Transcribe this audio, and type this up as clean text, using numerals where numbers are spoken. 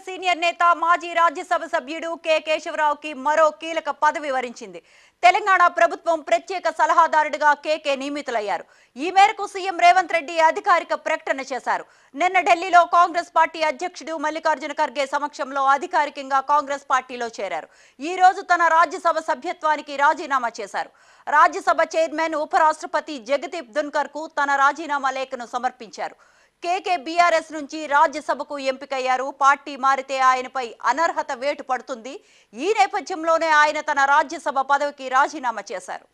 Senior నేత మాజీ రాజ్యసభ సభ్యుడు కె కేశవరావుకి మరో కీలక పదవి వరించింది. తెలంగాణ ప్రభుత్వం ప్రత్యేక సలహాదారుడిగా కేకే నియమితులయ్యారు. ఈ మేరకు సీఎం రేవంత్ రెడ్డి అధికారిక ప్రకటన చేశారు. నిన్న ఢిల్లీలో కాంగ్రెస్ పార్టీ అధ్యక్షుడు మల్లికార్జున ఖర్గే సమక్షంలో అధికారికంగా కాంగ్రెస్ పార్టీలో చేరారు. ఈ రోజు తన రాజ్యసభ సభ్యత్వానికి రాజీనామా చేశారు. రాజ్యసభ చైర్మన్ ఉపరాష్ట్రపతి జగదీప్ ధన్కర్ కు తన రాజీనామా లేఖను సమర్పించారు. కేకే బీఆర్ఎస్ నుంచి రాజ్యసభకు ఎంపికయ్యారు. పార్టీ మారితే ఆయనపై అనర్హత వేటు పడుతుంది. ఈ నేపథ్యంలోనే ఆయన తన రాజ్యసభ పదవికి రాజీనామా చేశారు.